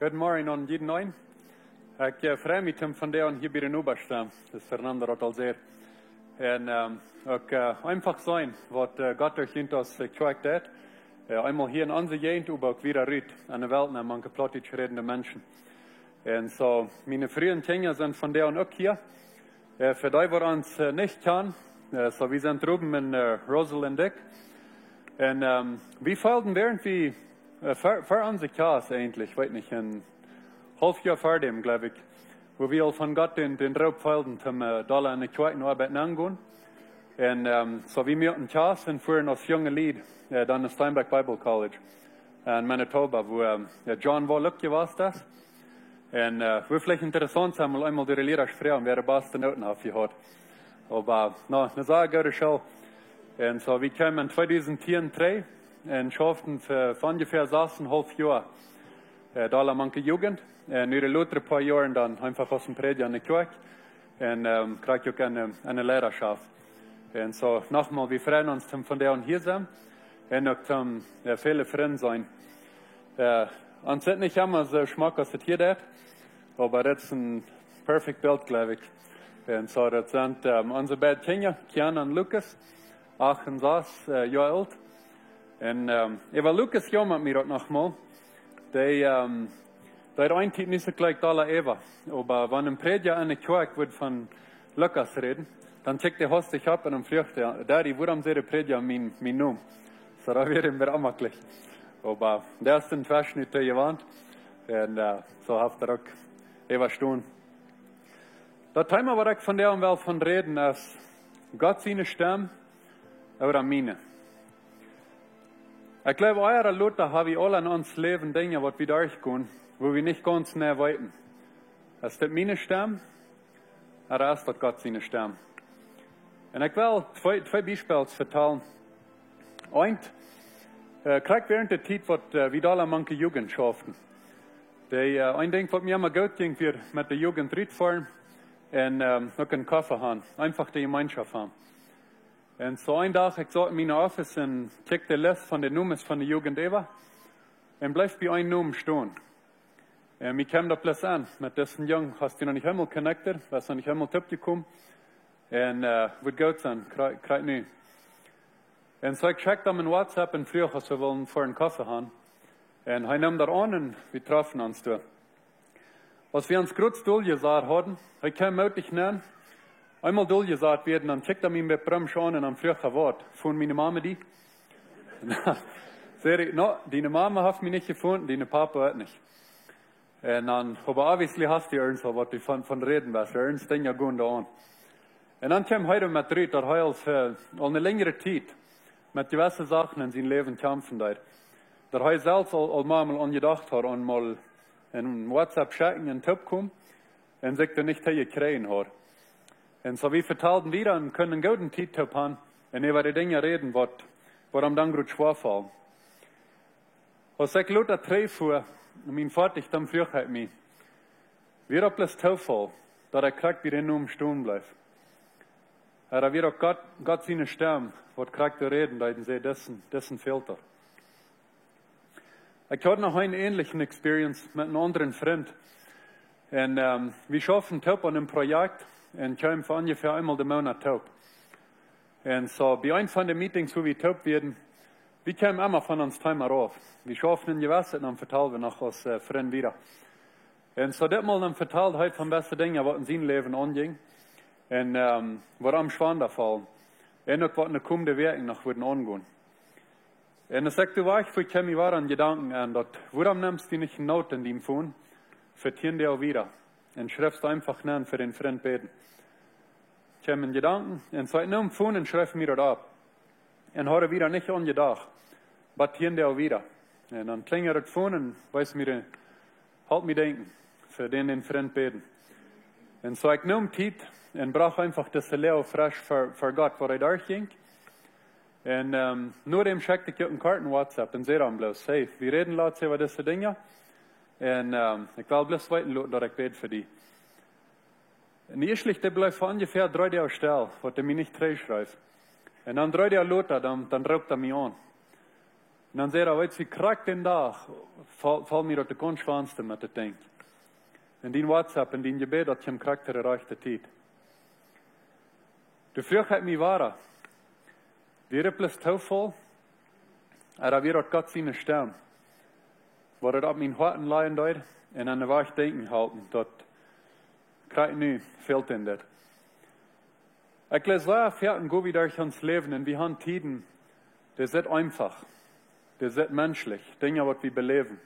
Guten Morgen an jeden een. Ik freue mich om vandaag hier bij de Nuba staan. Dat is Fernando Rotalzeer. En ook einfach sein, wat Gott durch uns gezeigt hat. Einmal hier in onze gegend, aber auch wieder rüt an der Welt, man geplottig redende Menschen. Und so, meine frühen Kinder sind von der und auch hier. Für die, wir uns nicht kennen, so wir sind drüben in Rosalind Dick. Und wir folgen irgendwie für unsere Klasse eigentlich, weiß nicht, ein halbes Jahr vor dem, glaube ich, wo wir von Gott den Raub folgen, zum Dollar in der Kirche arbeiten angehen. Und so wie wir in Klasse und fuhren als junge Lied, dann in Steinbeck Bible College in Manitoba, wo John Wollücke war das. Und wir vielleicht interessant sein, mal einmal die Lehrer sprechen, wer die besten Noten aufgehört. Aber, eine sehr gute Show. Und so, wir kamen in 2003 und schafften für ungefähr 6,5 Jahre da la manche Jugend. Und über ein paar Jahre dann einfach aus dem Prediger in der Kirche. Und krieg ich auch eine Lehrerschaft. Und so, nochmal, wir freuen uns, von der und hier sein. Und auch viele Freunde sein. Uns hat nicht immer so Geschmack, als es hier hat. Aber das ist ein perfekt Bild, glaube ich. Und so, das sind unsere beiden Kinder, Kian und Lukas. 8 und 6 Jahre alt. Und über Lukas jammert mir auch nochmal. Der hat eigentlich nicht so gleich da Eva. Aber wenn ein Prediger in der Kirche wird von Lukas reden, dann checkt der Host sich ab und dann fragt er, Daddy, warum sagt der Prediger mein Namen? So, da werden wir auch mal gleich. Aber der ist ein Verschnitt der gewandt. Und so hat er auch Eva stehen. Das Thema, was ich von der und von reden, ist Gott seine Stimme oder meine. Ich glaube, eure Leute haben wir alle in uns Leben Dinge, die wir durchgehen, wo wir nicht ganz näher weiten. Ist das meine Stimme oder ist das Gott seine Stimme? Und ich will zwei Beispiele vertellen. Eins, kriegt während der Zeit, was wir alle manche Jugend schaffen. Ein Ding, was mir immer gut ging, wir mit der Jugend fahren und noch einen Kaffee haben. Einfach die Gemeinschaft haben. Und so ein Tag, ich saß in meinem Office und checkte die Liste von den Nummern von der Jugend über und bleib bei einem Namen stehen. Und mir kam da plötzlich an, mit diesem Jungen hast du noch nicht einmal connected, hast noch nicht einmal Tipp gekommen und wird gut sein, krieg nicht. Und so ich checkte dann in WhatsApp und früher, als wir wollen vor einen Kaffee haben. Und er nahm da an und wir trafen uns da. Was wir uns kurz durchgesagt hatten, ich kann möglich nennen, einmal durchgesagt werden, dann checkt er mich mit Bram schon und am frühen Wort. Von meiner Mama die? Sag ich, no, deine Mama hat mich nicht gefunden, deine Papa hat nicht. Und dann, aber obviously hast du irgendwas, was du von reden weißt, irgendwas Ding ja gut da an. Und dann kam heute mit Ried, dass er für eine längere Zeit mit gewissen Sachen in seinem Leben kämpfen hat. Dass er selbst all mal angedacht hat und mal in WhatsApp schicken, einen Tipp kommt und sich dann nicht gekriegt hat. Und so wie vertalten wieder und können einen guten Tipp haben und über die Dinge reden, was am dann gut schwerfallen. Als ich Luther 3 fuhr, und mein Vater dann früher mich, wir haben das Zufall, dass er kriegt, wie der Namen stehen bleibt. Er wird auch Gott seine Stimme, was kriegt er reden, da sie dessen Filter. Ich hatte noch eine ähnliche Experience mit einem anderen Freund. Und wir schaffen Tipp an einem Projekt und kommen für ungefähr einmal den Monat Tipp. Und so, bei einem von den Meetings, wo wir Tipp werden, wir kommen immer von uns Timer rauf. Wir schaffen ein Gewässer und dann verteilen wir noch als Freund wieder. Und so, das mal dann verteilt heute von besten Dingen, was in seinem Leben anging. Und was am Schwander fallen. Und auch was in der kommenden Werken noch würden angehen. Und dann sagt du, ich komme mir an Gedanken an, dass, warum nimmst du nicht eine Note in dem Phone, vertieren die auch wieder. Und schreibst einfach nennen für den Freund beten. Ich komme in Gedanken, und so, nimm Phone und schreib mir das ab. Und habe wieder nicht angedacht. Batieren die auch wieder. Und dann klingelt das Phone und weiß mir, halt mir denken, für den Freund beten. Und so, ich nimm Zeit und brauche einfach das Leo frisch für Gott, wo er durchging. Und nur dem schickte ich einen Karten WhatsApp und sehe dann bloß, hey, wir reden laut über diese Dinge. Und ich will bloß weiten, dass ich bete für die. Und erstlich, der bleibt für ungefähr 3 Jahre still, was er mir nicht schreibt. Und dann 3 Jahre later, dann raubt er mich an. dan zei hij, wie krak den dag, val mir op de konschwanste met het denk. En die WhatsApp en die gebed dat je hem krak ter rechte tijd. De vraag het mij waar. Weer een plus toeval, er weer dat God zijn stem. Waar het op mijn harten leien deed, en aan de weg denken houden, dat krijg nu veel in dit. Ik lees daar verten goed wie durch ons leven, en we hebben tijden, die zijn einfach, die zijn menschlich, dingen wat we beleven.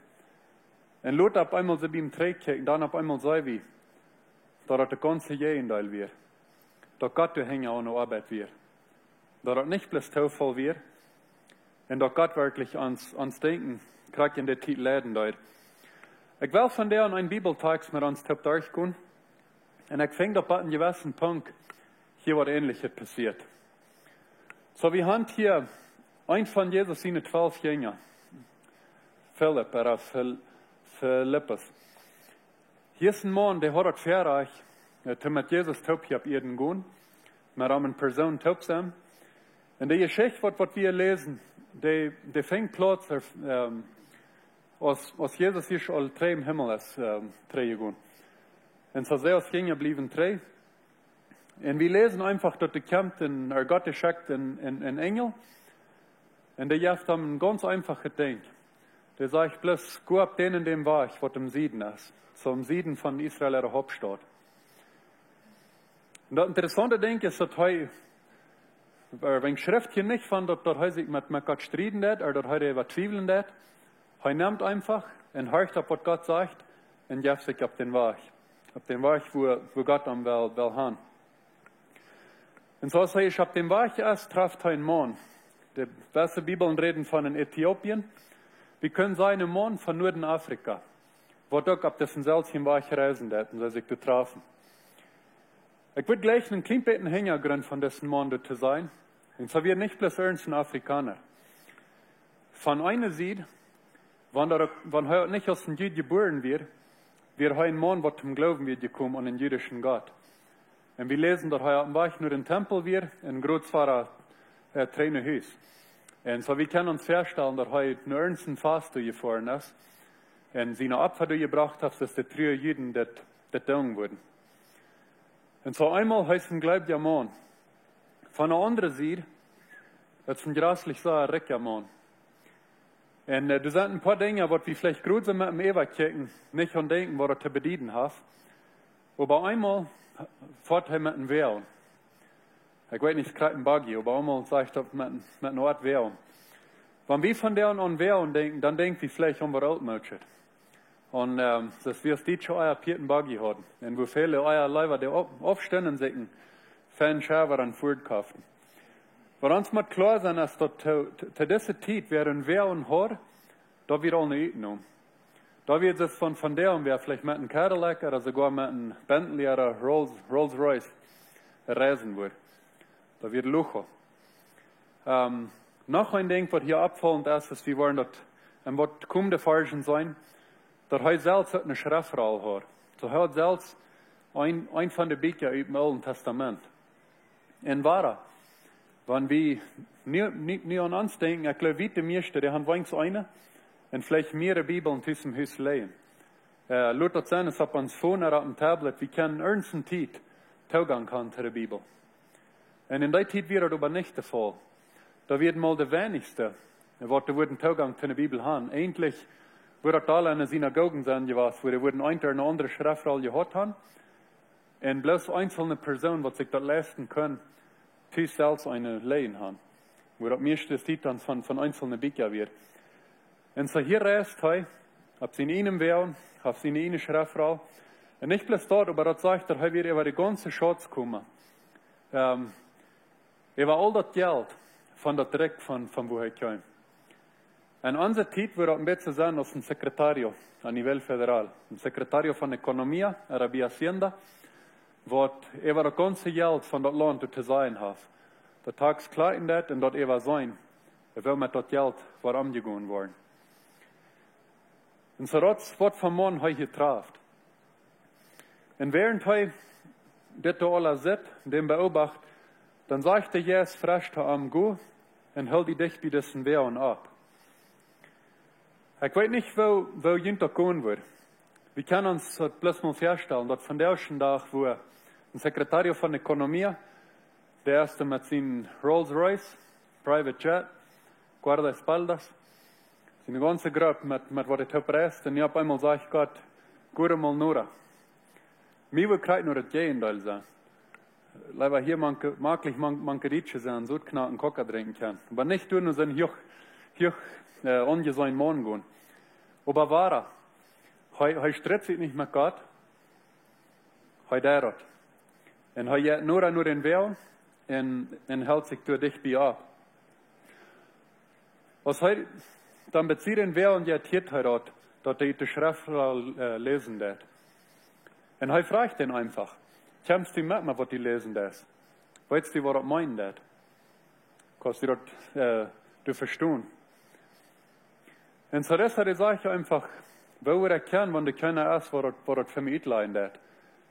En laat op einmal ze bij hem terugkijken, dan op einmal zei wie, dat het de ganze Jahre weer, dat God de hängen aan de arbeid weer, dat het niet plus toeval weer, en dat God wirklich ans denken krijgt in de tijd leiden deed. Ik wil van der een Bibeltext met ons top durchgaan, en ik vind dat op een gewissen Punkt hier wat Ähnliches passiert. So, wir haben hier ein von Jesus seine 12 Jünger, Philipp, oder Philippus. Hier ist ein Mann, der hat das Verreich, mit Jesus taub hier auf Erden gehen, mit einer Person taub sein. Und die Geschichte, was wir lesen, die fängt Platz, als Jesus hier schon alle 3 im Himmel ist, 3 gegangen. Und so sehr als Jünger blieben 3. Und wir lesen einfach, dass der kommt, Gott schickt einen Engel. Und der gibt ihm ein ganz einfaches Ding. Der sagt bloß, geh ab den in dem Weg, was im Süden ist. So im Süden von Israel, der Hauptstadt. Und das interessante Ding ist, dass heute, wenn Schrift hier nicht fand, dass heute sich mit Gott streiten hat, oder dass heute überzweifeln hat, er nimmt einfach und hört auf, was Gott sagt, und gibt sich auf den Weg. Auf den Weg, wo Gott am will haben. Und so sage ich, auf dem Weg erst trifft ein Mann. Die besten Bibeln reden von in Äthiopien. Wir können sein, ein Mann von Nordafrika, wo doch auf dessen selben Weg reisen hätten, so sich zu treffen. Ich würde gleich einen kleinen bisschen Hintergrund von dessen Mann zu sein. Und so wird nicht bloß ein Afrikaner. Von einer Seite, wenn er nicht aus dem Jüd geboren wird er ein Mann, der zum Glauben wird gekommen an den jüdischen Gott. Und wir lesen, dass er am Weg nur ein Tempel wird, ein großes Trainerhaus. Und so wir können uns vorstellen, dass er nur ernsten Fast durchgefahren ist. Und seine Opfer durchgebracht hat, dass die 3 Juden das tun würden. Und so einmal heißt ein gläubiger Mann. Von der anderen Seite, das ist ein grässlich so ein reicher Mann. Und da sind ein paar Dinge, was wir vielleicht gerade so mit dem Ewigkeiten nicht an denken, was er zu bedienen hat. Aber einmal fährt er mit einem Wehr. Ich weiß nicht, es ist ein Buggy, aber einmal sagt er mit einer Art Wehr. Wenn wir von der an Wehr denken, dann denken wir vielleicht an was Altmötschet. Und dass wir es dit schon euer vierten Buggy hatten. Und wo viele euer Leiber, die aufstehen und sagen, Fanschärfer an Furt kaufen. Aber uns muss klar sein, dass zu dieser Zeit, wer ein Wehr und hat, da wird auch nicht genommen. Da wird es von der und wer vielleicht mit einem Cadillac oder sogar mit einem Bentley oder Rolls Royce reisen wird. Da wird Lucho. Noch ein Ding, was hier abfallend ist, ist, wir wollen dort, und was kommende Forschen sein, dass er selbst eine Schriftrolle hat. So hat selbst ein von den Büchern im Alten Testament. Und wahr, wenn wir nicht an uns denken, ich glaube, wie die meisten, die haben wenigstens eine, und vielleicht mehrere Bibeln in diesem Haus legen. Laut das sein, es auf uns Phone oder auf dem Tablet, wir können ernsten Zeit Zugang haben zu der Bibel. Und in der Zeit wird das aber nicht der Fall. Da wird mal der wenigste, was die würden Zugang zu der Bibel haben. Eigentlich wird alle in der Synagogen sein, wo die würden eine andere Schriftrolle gehabt haben. Und bloß einzelne Personen, die sich das leisten können, die selbst eine Lehen haben. Wo das meiste Zeit dann von einzelnen Büchern wird. Und so hier reist er, auf seine einen Wehren, auf seine eine Schriftrolle. Und nicht bloß dort, aber das sagt er wird über die ganze Schatz kommen. Über all das Geld von der Dreck, von wo er kommt. Und unsere Zeit wird ein bisschen sein als ein Sekretariat a nivel federal. Ein Sekretariat von Economia, Arabia Hacienda, was über das ganze Geld von das Land zu sein hat. Der Tag ist klar in das und dort über sein. Will mit das Geld war umgegangen worden. Und so das wird vom Mann heute getraft. Und während er das alles sieht, den beobachtet, dann sagt Jesus frisch am Go und hält die dich bei dessen Wehren ab. Ich weiß nicht, wo Jünter kommen wird. Wir können uns bloß mal vorstellen, dass von der ersten Tag, wo ein Sekretär von der Ökonomie, der erste mit seinem Rolls-Royce, Private Jet, Guardaespaldas, seine ganze Gruppe mit was ich habe, und ich habe einmal gesagt, Gott, gut mal nur. Mir will gerade nur das Gegenteil sein. Leider hier manche Ritsche sein, so knacken Coca trinken kann. Aber nicht tun und sind hier ungesäuen Mann gehen. Aber wahr, er stritzt sich nicht mit Gott, er dert. Und er jet nur den Weg und hält sich durch dich bei ab. Was er dann bezieht den Weg und jettiert er dort, dass er die Schrift lesen wird. Und er fragt ihn einfach, kommst du mit mir, was die lesen das? Weißt du, was das meint das? Kannst du das verstehen? Und so deshalb sage ich einfach, wo wir erkennen, wenn du keiner ist, was das für mich leiden wird.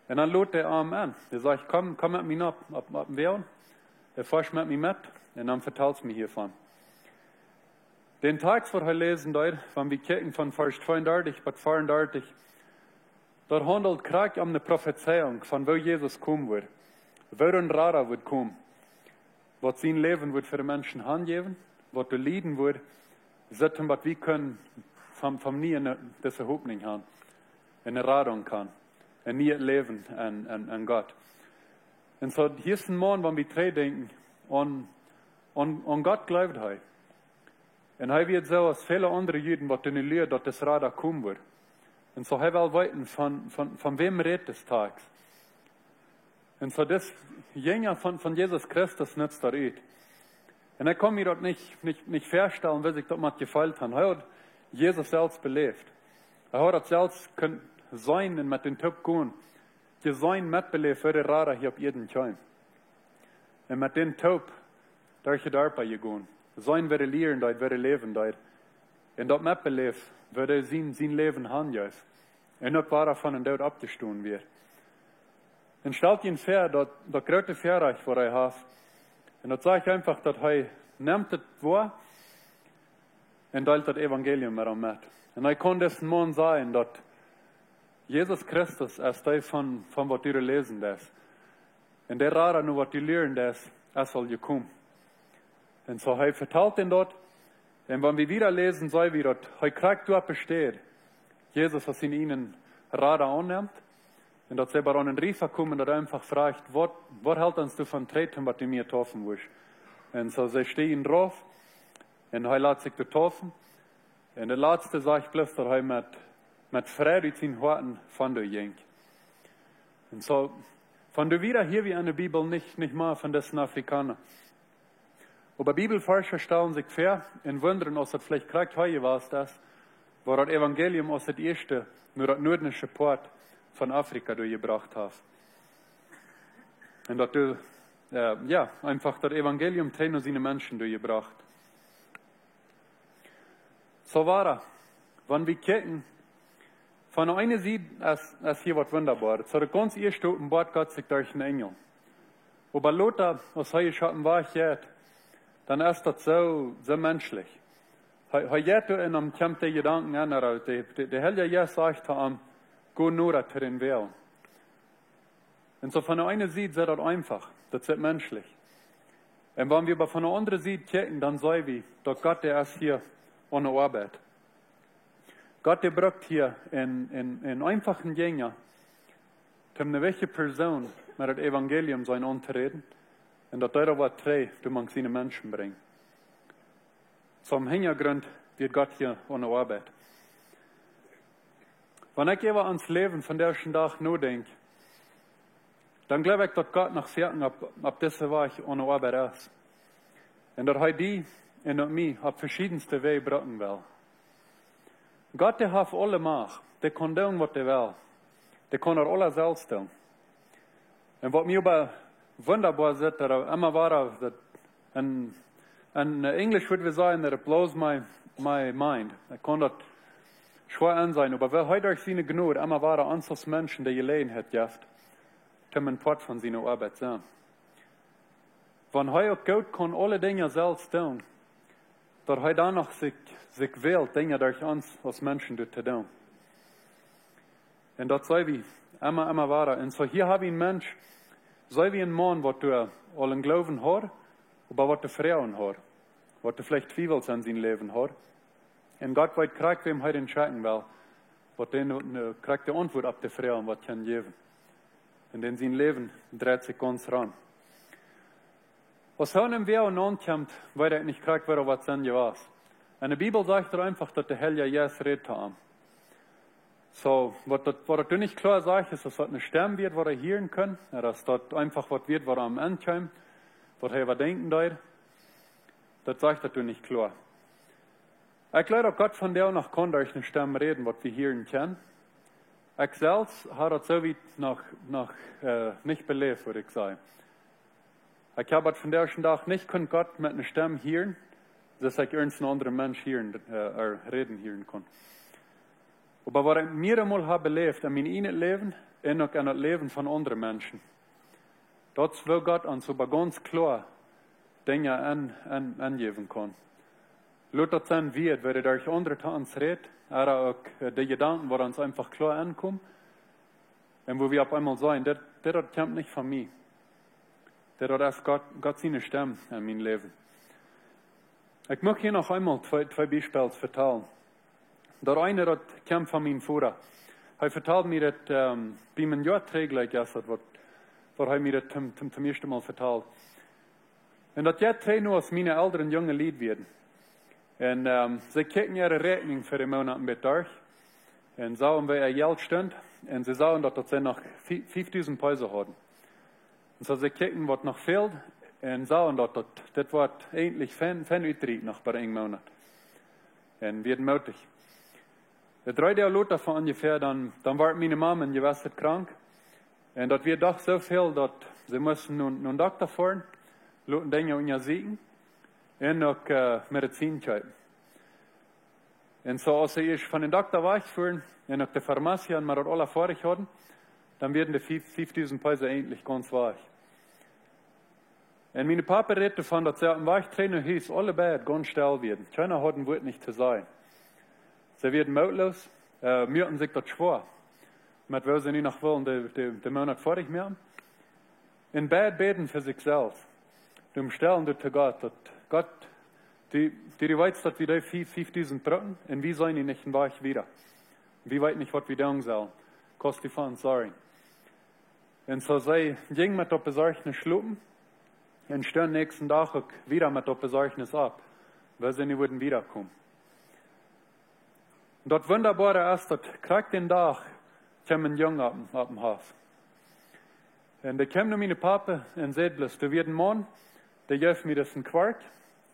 Und dann lädt der Arm an. Er sagt, komm mit mir ab dem Weg. Er fährt mit mir mit und dann vertellst du mir hiervon. Den Text, was wir lesen dort, wenn wir kicken von Vers 32 bis 34, dort handelt Krieg um eine Prophezeiung, von wo Jesus kommen wird. Wo ein Radar wird kommen. Was sein Leben wird für die Menschen angeben, was du leiden wird, sollten, was wir können vom nie in dieser Hoffnung haben, in der Radung kann, ein nie Leben an Gott. Und so, hier ist ein Mann, wenn wir drei denken, an Gott glaubt er. Und er wird so als viele andere Juden, was in der Lehre, dass das Radar kommen wird. Und so er will wissen, von wem redet des Tags. Und so das Jünger von Jesus Christus nützt er nicht. Und er kann mir dort nicht vorstellen, wie sich das mal gefällt hat. Er hat Jesus selbst belebt. Er hat das selbst sein und mit den Typ gehen. Die sein mitbelebt für die Radar hier auf jeden Fall. Und mit den Typ, durch die Arbeit gehen. Sein wird lehren dort, wird leben dort. Und das mitbelebt, wird sein Leben handeln. Und nicht war von und dort abgestoßen wird. Und stellt ihn vor, dass das große Verreich, was er hat. Und das sage ich einfach, dass er nimmt das wahr und teilt das Evangelium mit ihm mit. Und er kann das Mann sagen, dass Jesus Christus ist der von was du lesen das. Und der Rara nur, was du lernen das, er soll gekommen. Und so er verteilt ihn dort. Und wenn wir wieder lesen, sei wir dort, er kriegt dort besteht. Jesus, was in ihnen Rara annimmt. Und dass sie bei einen Riefer kommen und einfach fragt, was hält uns du von Treten, was du mir taufen willst? Und so sie stehen drauf. Und er lässt sich taufen. Und der letzte sagt bloß, dass er mit Freude in seinen Worten von der ging. Und so, von der wieder hier wie in der Bibel nicht mal von dessen Afrikaner. Aber Bibelforscher stellen sich vor und wundern, ob das vielleicht gerade heute war, wo das Evangelium aus der erste, nur das nördliche Port von Afrika durchgebracht hast. Und dass du, einfach das Evangelium nur seine Menschen durchgebracht. So war er. Wenn wir kicken, von einer Seite ist hier was Wunderbares. So der ganz erste auf dem Bord Gott sich durch einen Engel. Aber Lothar, was er geschaffen war, dann ist das so menschlich. Er geht in einem Kampf der Gedanken an, der Herr Jesus sagt ihm, go nur zu den Weg. Und so von der einen Seite ist das einfach, das ist menschlich. Und wenn wir aber von der anderen Seite gucken, dann sagen wir, dass Gott, der ist hier ohne Arbeit. Gott, der braucht hier in einfachen Jünger, um eine welche Person mit dem Evangelium sein anzureden, und dass der was trägt, du seine Menschen bringen. Zum Hintergrund wird Gott hier ohne Arbeit. Wenn ich aber ans Leben von der ersten Tag nur denke, dann glaube ich, dass Gott nach Vierten ab dieser Weg ohne Arbeit ist. Und dass er die und mich auf verschiedenste Wege bringen will. Gott, der hat alle Macht. Der kann tun, was er will. Der kann er alles selbst tun. Und was mir aber wunderbar ist, dass er immer war, in Englisch würde wir sagen, that it blows my mind. Er kann das schwer ansehen, aber wer heute durch seine Gnade immer war, uns Menschen, die gelegen hat, kann man Part von seiner Arbeit sein. Wenn er auch Gott kann alle Dinge selbst tun, dass er dann noch sich sich wählt, Dinge durch uns als Menschen zu tun. Und das sei wie immer wahr. Und so hier habe ich einen Mensch, sei wie ein Mann, was du allen Glauben hat, aber was du Frauen hat, was du vielleicht Zweifels an sein Leben hat. Und Gott wird kriegt, wem heute entscheiden will, was den kriegt die Antwort auf die Frauen, was kann geben. Und in sein Leben dreht sich ganz ran. Was einem wer und ankommt, weil er nicht kriegt, wer was sein was. Und die Bibel sagt einfach, dass der Herr ja Jesus redet haben. So, was du nicht klar sagst, ist, dass das eine Stimme wird, was er hören kann, dass das einfach was wird, was er am Ende kommt, was er denken darf. Das sagt er nicht klar. Ich glaube, dass Gott von der noch kann durch eine Stimme reden, was wir hören können. Ich selbst habe das so wie noch nicht belebt, würde ich sagen. Ich habe von der ersten Tag nicht von Gott mit einer Stimme hören, dass ich irgendeinen anderen Mensch reden hören kann. Aber was ich mir einmal habe belebt, in meinem Leben und auch in das Leben von anderen Menschen, das will Gott uns aber ganz klar Dinge angeben kann. Laut das sein wird, wenn er durch andere zu uns redet, aber auch die Gedanken, die uns einfach klar ankommen, und wo wir auf einmal sagen, das kommt nicht von mir. Das ist Gott seine Stimme in meinem Leben. Ich möchte hier noch einmal zwei Beispiele vertellen. Der eine, das kam von meinem Vater. Er vertelt mir das, bei meinem Jahrträgler gestern, was er mir das zum ersten Mal vertelt. Und das Jahrträger nur aus meinen älteren jungen Lied werden. Und sie kicken ihre Rechnung für den Monat mit durch. Und sahen, wie ihr Geld stand. Und sie sahen, dass sie noch 5.000 Peso hatten. Und so sie kicken, was noch fehlt. Und sahen, dass das wird endlich fein übrig nach bei einem Monat. Und wird möglich. 3 Jahre später von ungefähr, dann war meine Mama in Gewässer krank. Und das wird doch so viel, dass sie mussten nun Doktor fahren, lauten Dinge untersuchen und auch Medizin kaufen. Und so, als sie von den Doktor wegfuhren und auch die Pharmazie und wir das alle fertig hatten, dann werden die 5.000 Peso endlich ganz weich. Und meine Papa redet davon, dass sie am Weichtrainer hieß, alle beide ganz still werden. Keiner hat ein Wort nicht zu sagen. Sie werden mutlos, müssen sich das schwor. Mit weil sie nicht noch wollen, den Monat fertig machen. In Bad beten für sich selbst. Dem stellen du zu Gott, dass Gott, die weiß, dass wir da 5.000 brauchen, und wie sollen die nicht in Weich wieder? Wie weit nicht, was wir tun sollen. Kostet von, sorry. Und so sie gingen mit der Besorgnis schlupen, und stehen nächsten Tag auch wieder mit der Besorgnis ab, weil sie nicht würden wiederkommen. Und das Wunderbare ist, dass kriegt den Tag, kam ein Junge ab dem Haus. Und der kam zu meinem Papa und sagte bloß, du wirst ein Mann, der gibt mir das ein Quark.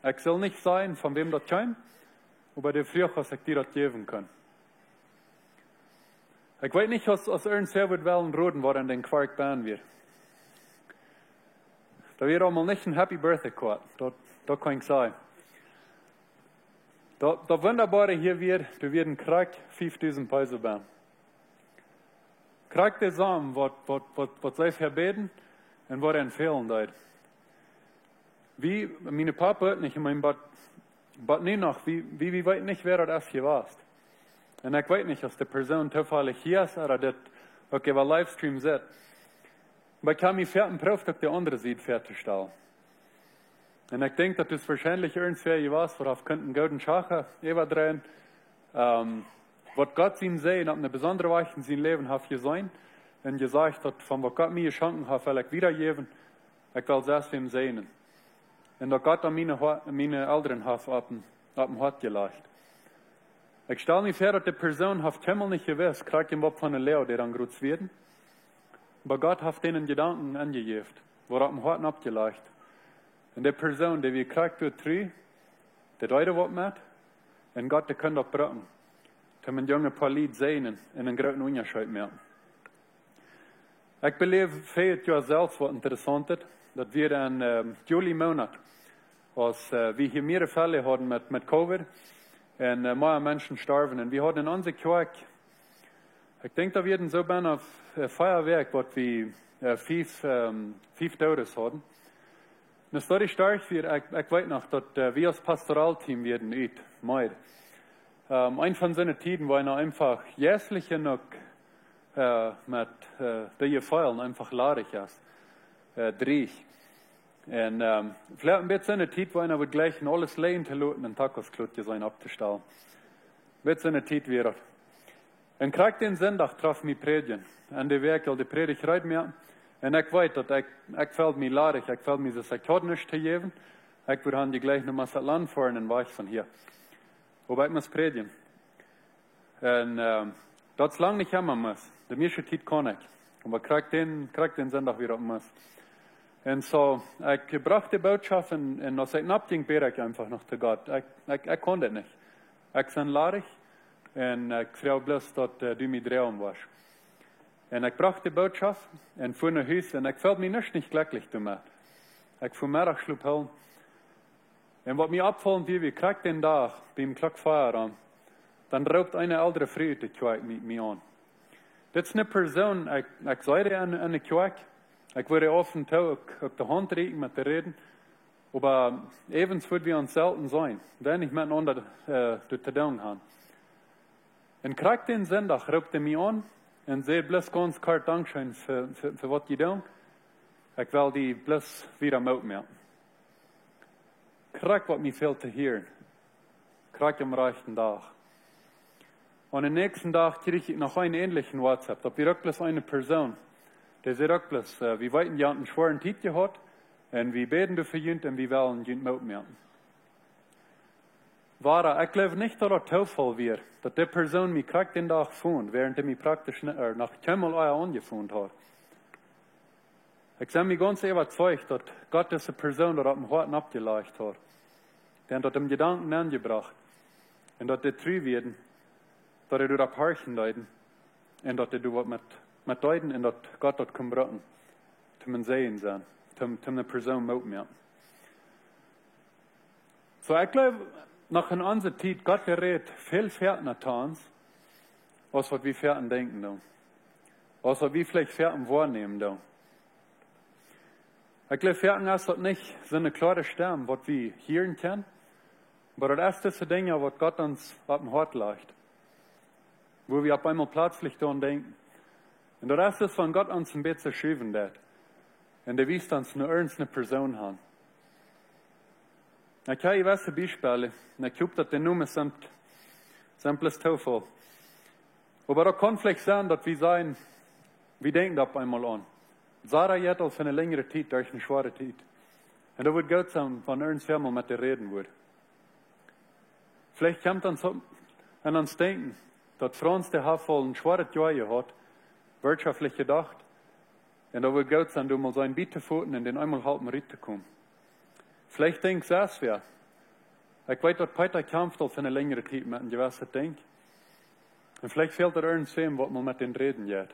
Ich soll nicht sagen, von wem das kommt, aber der früher, was ich dir das geben kann. Ich weiß nicht, was irgendwer wird wollen roden, was an den Quark bauen wird. Da wird auch mal nicht ein Happy Birthday Quart, das kann ich sagen. Das Wunderbare hier wird, du wirst einen Krieg 5.000 Peso bauen. Krieg der Samen, was sie verbeten und was empfehlen dort. Wie, meine Papa hat nicht, ich meine, aber nie noch, wie weit nicht, wer das hier war. Und ich weiß nicht, dass die Person zufällig hier ist, oder das, okay, weil Livestream sieht. Aber ich kann mich fertig prüfen, ob die andere Seite fertigstellen. Und ich denke, dass das wahrscheinlich irgendwer was, worauf könnten golden Schacher überdrehen, was Gott ihm sehen, auf eine besondere Weise in seinem Leben hat gesehen, und gesagt hat, von was Gott mir geschenkt hat, will ich wiedergeben, ich will selbst ihm sehen. Und dass Gott an meine Eltern hat auf dem Hart gelegt. Ich stelle mir vor, dass die Person hat Himmel nicht gewiss, kriegt ihm was von der Leo, der dann groß wird. Aber Gott hat denen Gedanken angegeben, wo auf dem Hart abgelegt. Und die Person, die wir kriegt durch drei, die Leute was mit, und Gott, die kann das brauchen. Da man junge paar Lied sehen und einen großen Unterschied merken. Ich belebe viel Jahr selbst, was interessant ist, dass wir in Juli-Monat, als wir hier mehrere Fälle hatten mit Covid, und mehr Menschen starben. Und wir hatten in unserer Kirche, ich denke, da werden so ein Feuerwerk, was wir 5 Todes hatten. Und das ist stark, ich weiß noch, dass wir als Pastoralteam werden übt, meid. Ein von seinen Tiden war er einfach jährlich noch mit die Feilen einfach laarig ist, dreig. Und vielleicht ein bisschen eine Zeit, wo einer wird gleich in alles lehnen zu lassen, einen Takosklut sein abzustellen. Ein bisschen eine Zeit wäre. Und krieg den Sonntag traf mich predigen. Und die Werkel, die Predigt reit mir. Und ich weiß, dass ich fällt mir laarig, ich fällt mir das Sektor nicht zu geben. Ich würde die gleich noch mal das Land fahren und war ich von hier. Aber ich muss predigen. Und das ist lange nicht immer muss. Die meiste Zeit kann ich. Aber krieg den Sonntag wieder muss. Und so, ich brachte die Botschaft und als ich abging, bete ich einfach noch zu Gott. Ich konnte nicht. Ich bin laarig und ich frage bloß, dass du mich drehen warst. Und ich brachte die Botschaft und fuhr nach Hause und ich fällt mich nicht glücklich damit. Ich fuhr Mittag schlug holen. Und was mir abfällt, wie krieg den Tag beim Klockfeuer an, dann raubt eine ältere Frau die Kirche mit mir an. Das ist eine Person, ich sage an der Kirche, ich würde offen auf die Hand reden mit den Reden, aber evens würden wir uns selten sein, wenn ich miteinander zu tun haben. Und krieg den Sonntag, ruft er mich an und sagt bloß ganz klar Dankeschön für was die tun. Ich will die bloß wieder mitnehmen. Krieg, was mir fehlt zu hören. Krieg am rechten Tag. Und am nächsten Tag kriege ich noch einen ähnlichen WhatsApp. Da wird bloß eine Person, der sagt bloß, wie weit die einen schweren Tiet gehabt und wie beten du für jünt und wie wollen jünt mitnehmen. Ich glaube nicht, dass das Zufall wird, dass die Person mich kriegt den Tag fand, während mich praktisch nach keinmal angefunden hat. Ich bin mir ganz überzeugt, dass Gott diese Person dort auf dem Herzen abgelegt hat. Der hat ihm Gedanken angebracht. Und dass die treu werden, dass er durch das Herzen leiden. Und dass er was mit leiden und dass Gott dort kommt bringen. Zum Sehen sein. Zum eine Person mitnehmen. So, ich glaube, nach einer anderen Zeit, Gott redet viel Fährten zu uns, als was wir Fährten denken. Als was wir vielleicht Fährten wahrnehmen. Ich glaube, Fährten ist das nicht so eine klare Stimme, was wir hören können. Aber das ist das Ding, was Gott uns auf dem Herz legt. Wo wir auf einmal plötzlich daran denken. Und das ist das, was Gott uns ein bisschen schieben wird. Und er wies uns eine ernste Person haben. Ich habe gewisse Beispiele. Und ich glaube, dass die Nummern sind bloß Zufall. Aber da kann vielleicht sein, dass wir denken auf einmal an. Sarah jetzt für eine längere Zeit durch eine schwere Zeit. Und da wird Gott sein, wenn ernst einmal mit dir reden wird. Vielleicht kommt uns an uns denken, dass Franz der Haffel ein schweres Jahr hat, wirtschaftlich gedacht. Und da wird Gott sein, du mal sein Bittefoten in den einmal halben Ritter kommen. Vielleicht denkst du es wer. Ich weiß, dass Peter kämpft auf eine längere Zeit mit einem gewissen Ding. Und vielleicht fehlt er ernst sehen, was man mit den reden wird.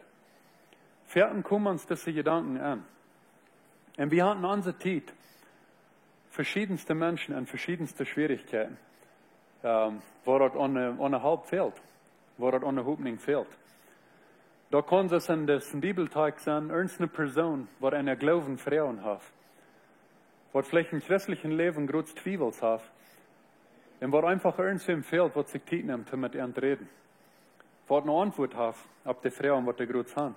Vierten kommen uns diese Gedanken an. Und wir hatten unsere Zeit verschiedenste Menschen und verschiedenste Schwierigkeiten, wo das ohne Halb fehlt, wo das ohne Hoffnung fehlt. Da kann es in diesem Bibeltag sein, eine Person, die eine Glauben Frauen hat, die vielleicht im christlichen Leben große Zweifel hat, und wo einfach irgendwem fehlt, was sich Zeit nimmt, mit ihnen zu reden. Die eine Antwort hat auf die Frauen, die groß haben.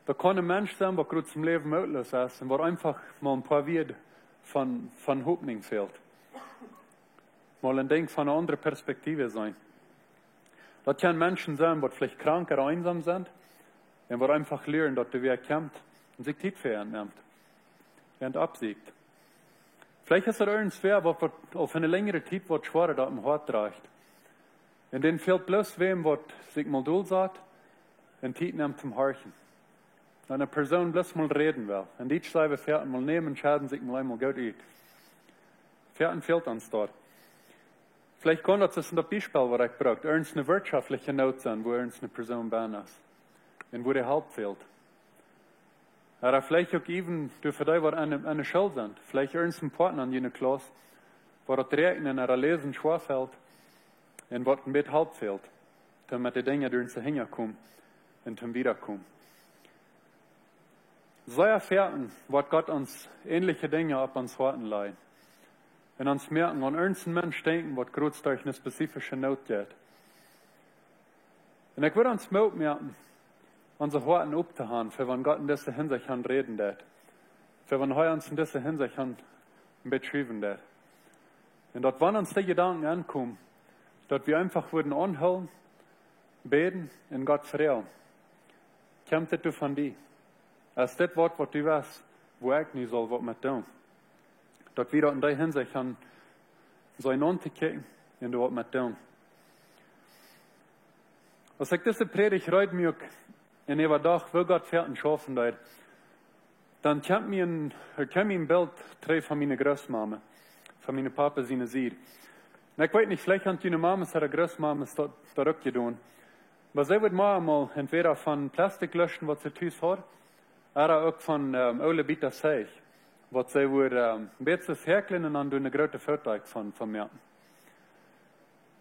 Da kann ein Mensch sein, der gerade zum Leben möglich ist und wo einfach mal ein paar Worte von Hoffnung fehlt. Mal ein Ding von einer anderen Perspektive sein. Das können Menschen sein, die vielleicht krank oder einsam sind und die einfach lernen, dass der Weg kommt und sich Zeit für ihn nimmt und absiegt. Vielleicht ist es irgendwer, was auf eine längere Zeit schwerer auf dem Hart trägt. Und denen fehlt bloß wem, was sich mal duld sagt und Zeit nimmt zum Horchen. Wenn eine Person bloß mal reden will. Und die Schreibe Fährten mal nehmen, schaden sich mal einmal gut ein. Fährten fehlt uns dort. Vielleicht kann das ein Beispiel, was ich brauche. Eine wirtschaftliche Not sein, wo eine Person bei ist. Und wo der Halt fehlt. Oder vielleicht auch eben, für die, was eine Schule sind. Vielleicht ein Partner in jener Klasse, wo das Rechnen oder Lesen schwer fällt. Und wo ein bisschen Halt fehlt. Damit die Dinge durch uns hinkommen und zum Wiederkommen. So erfahren, was Gott uns ähnliche Dinge auf uns Herzen leiht. En ons merken, an ernsten Mensch denken, wat groot durch eine spezifische Not geht. En ik wil ons moed merken, onze Horten op te gaan, für wann Gott in dieser Hinsicht han reden dat. Für wann hij uns in dieser Hinsicht han beschreiben dat. Und dort, wann uns die Gedanken ankommen, dort wir einfach würden anholen, beten und Gott vertrauen. Kommt das von dir? Als das Wort, was du weißt, wo ich nicht soll, was mit tun. Dort wir in der Hinsicht haben, so ein Antikicken und du was mit tun. Als ich diese Predigt heute mir in einer Tag, will Gott fertig schaffen, dann kommt mir ein Bild von meiner Großmama. Von meiner Papa seine Seite. Und ich weiß nicht, vielleicht haben die Mama seine Großmama da rückgetan. Aber sie wird mal entweder von Plastik löschen, was sie tüß hat, oder auch von Ole Bieter Seich, was sie wird ein bisschen herkleinen und dann eine große Vorteil von mir.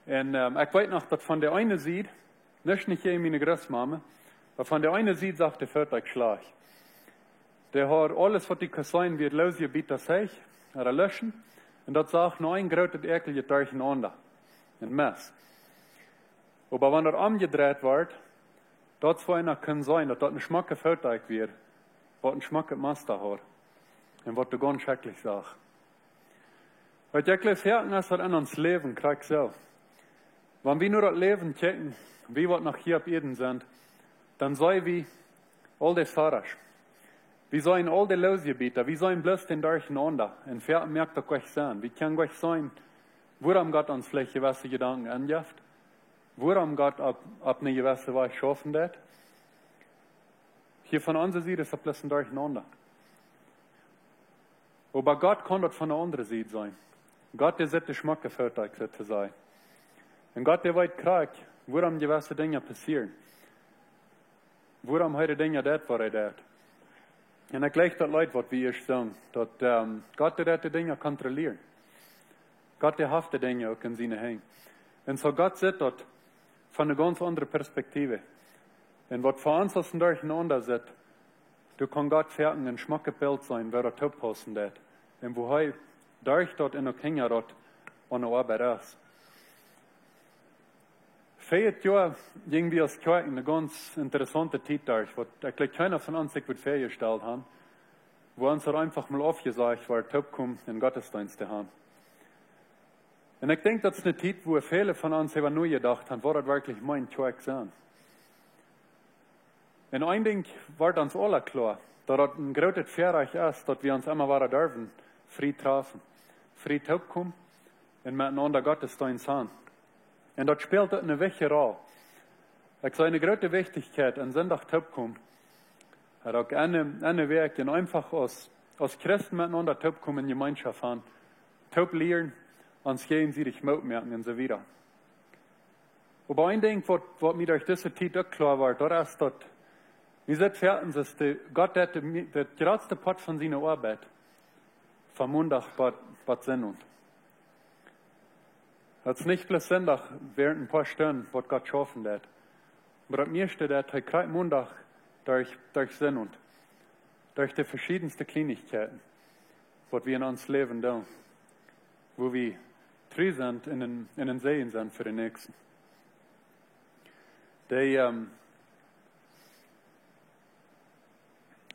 Und ich weiß noch, dass von der einen Seite, nicht hier meine Großmama, aber von der einen Seite sagt der Vorteil Schlag. Der hat alles, was die sein wird, los ihr Bieter Seich, oder löschen. Und dat zag nog een grote ekelje durcheinander. Een mes. Aber wenn dat omgedreht wordt, dat zou einer kunnen zijn dat dat een schmakke Feldteig wird, wat een schmakke Master hat. Und wat du ganz schrecklich sag. Wat ich gleich herken, ist dat in ons Leben, krieg so. Wenn wir nur das Leben checken, wie wir noch hier auf Erden sind, dann sei wie all das Sarasch. Wie sollen all die Losgebiete, wie sollen bloß den durcheinander? Und wer merkt doch euch sein? Wie kann euch sein, woran Gott uns vielleicht gewisse Gedanken anjagt? Woran Gott ab eine gewisse Weise schaffen wird? Hier von unserer Seite ist das bloß ein Durcheinander. Aber Gott kann das von der anderen Seite sein. Gott, der sieht die Schmacke Vorteil zu sein. Und Gott, der weiß krieg, woran gewisse Dinge passieren. Woran heute Dinge das war das. Und ich gleich das Leid, was wir hier sagen, dass Gott der die Dinge kontrolliert. Gott der hafte Dinge auch in seine Hände. Und so Gott sieht dort von einer ganz anderen Perspektive. Und was für uns aus dem Durcheinander sieht, du kann Gott fertig ein Schmackebild sein, wer er top passen wird. Und wo er durch dort in der Kinder dort an der Arbeit ist. 4 Jahre ging wir als Kirche eine ganz interessante Zeit durch, was eigentlich keiner von uns sich vorgestellt hat, wo uns einfach mal aufgesagt war, top kommen in Gottesdienste haben. Und ich denke, das ist eine Zeit, wo viele von uns über nur gedacht haben, war das wirklich mein Kirche sein. Und ein Ding war uns alle klar, dass das ein großes Verreich ist, dass wir uns immer wieder dürfen, frei treffen, frei top kommen und miteinander Gottesdienst haben. Und das spielt eine wichtige Rolle. Ich sage, eine große Wichtigkeit, an Sonntag top kommen, hat auch eine Weg, den einfach als Christen miteinander top kommen in Gemeinschaft haben, top lernen, uns gegenseitig Mut merken und so weiter. Aber ein Ding, was mir durch diese Zeit auch klar war, das ist, dass wir sind fertig, dass Gott der größte Part von seiner Arbeit vom Montag was Sinn. Das ist nicht bloß Sonntag während ein paar Stunden, was Gott schaffen wird. Aber das meiste, der hat kein Montag durch Sinn und durch die verschiedensten Kleinigkeiten, was wir in uns Leben tun. Wo wir treu sind, in den Sehen sind für den Nächsten.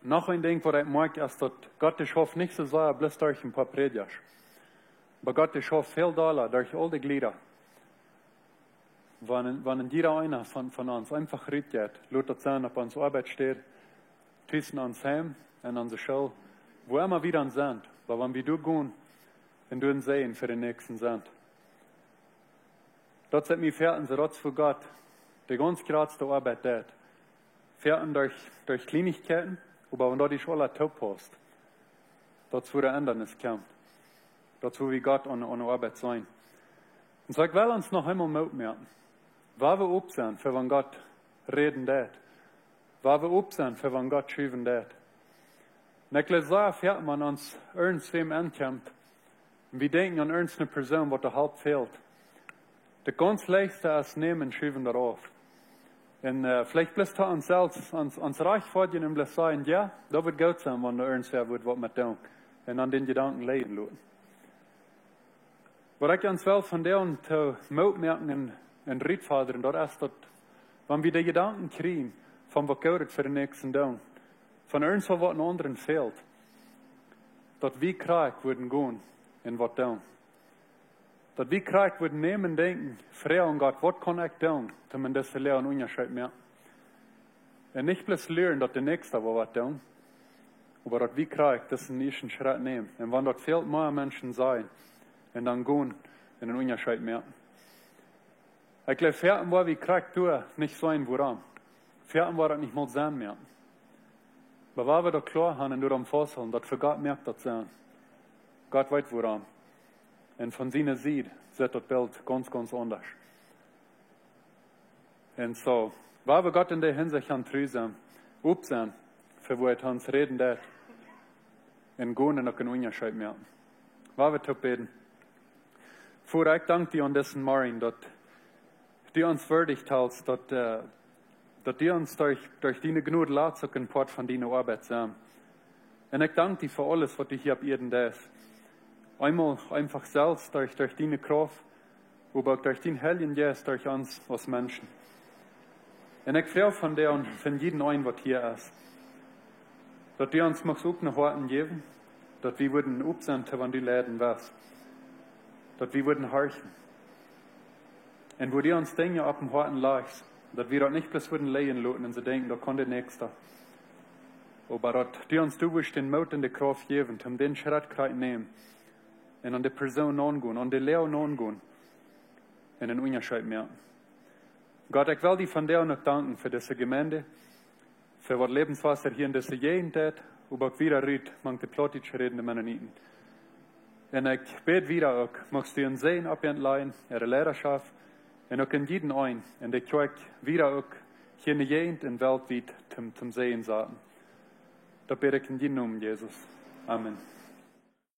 Noch ein Ding, was ich mag, ist, dass Gott schafft nicht so sehr, bloß durch ein paar Prediger. Aber Gott schafft viel doller durch all die Glieder. Wenn jeder einer von uns einfach reingeht, lässt das sein, ob uns Arbeit steht, zwischen uns heim und unsere Schule, wo immer wieder sind. Aber wenn wir durchgehen, und du sehen für den nächsten sind. Das hat mich fertig, so das für Gott, die ganz kratzte Arbeit tät. Fertig durch Kleinigkeiten, aber wenn du die Schule top hast, das würde ändern, es kommt. Dazu wie Gott an der Arbeit sein. Und so ich will uns noch einmal Mut merken. Waar we op zijn für wann Gott reden dat. Waar we op zijn für wann Gott schreiben dat. Und ich lese sehr, fährt man uns ernst wem ankommt. Und wir denken an ernst eine Person, was der halb fehlt. Das ganz leichte ist nehmen, schreiben darauf. Und vielleicht lässt er uns selbst, uns Reich vorgehen und lässt sagen, ja, das wird gut sein, wenn der ernst wird, was wir tun. Und an den Gedanken leiden lassen. Wat ik ons wel van der te merken en Rietvader, en dat is dat, wanneer we de gedanken krijgen van wat Gott het voor de nächsten dag, von uns wat een anderen fehlt, dat we krijg worden gaan en wat doen. Dat we krijg worden nemen denken, vrij aan God, wat kan ik doen, dat men deze leer een onderscheid merkt. En niet bloß leren dat de nächste wat doen, aber dat we krijg, dat is een eerste schritt nemen. En wanneer dat veel meer mensen zijn, en dan gaan en een onderscheid merken. Ik geloof, verten waar we krijg doen, niet zijn woran. Verten waar dat niet mal zijn merken. Maar waar we dat klar haben en door am vasthouden, dat voor God merkt dat zijn. God weet woran. En van zijn zijde zit dat beeld ganz anders. En zo, waar we God in der Hinsicht aan trouw zijn, op zijn, voor wo het ons reden dat, en gaan en ook een onderscheid merken. Waar we te beten. Voor ik dank dir an dessen Morgen, dat die ons würdig hältst, dat die ons durch deine Gnade laat ook een part van deine Arbeit zijn. En ik dank dir voor alles, wat du hier op Erden das. Einmal einfach selbst durch deine Kraft, aber auch durch den Heiligen Geist, durch uns als Menschen. Und ich freue von dir und von jedem einen, was hier ist. Dass du uns auch nach Worten geben, dass wir würden aufsenden, wenn du leiden wirst. Dass wir würden horchen. Und wo du uns Dinge auf dem Herzen legst, dass wir dort nicht bloß würden lehen lassen und sie denken, da kann der Nächste. Aber dass du uns den Mut und die Kraft geben, um den Schritt zu nehmen. Und an die Person angehen, an die Lehre angehen. Und einen Unterschied merken. Gott, ich will dir von dir noch danken für diese Gemeinde, für was Lebenswasser hier in dieser Gegend hat, aber auch wieder rührt, man die Plottisch redende Mennoniten. Und ich bete wieder auch, magst du uns sehen, ab entleihen, ihre Lehrerschaft, und auch in jeden einen, und ich krieg wieder auch hier in der Gegend und weltweit zum Sehen sagen. Da bete ich in den Namen Jesus. Amen.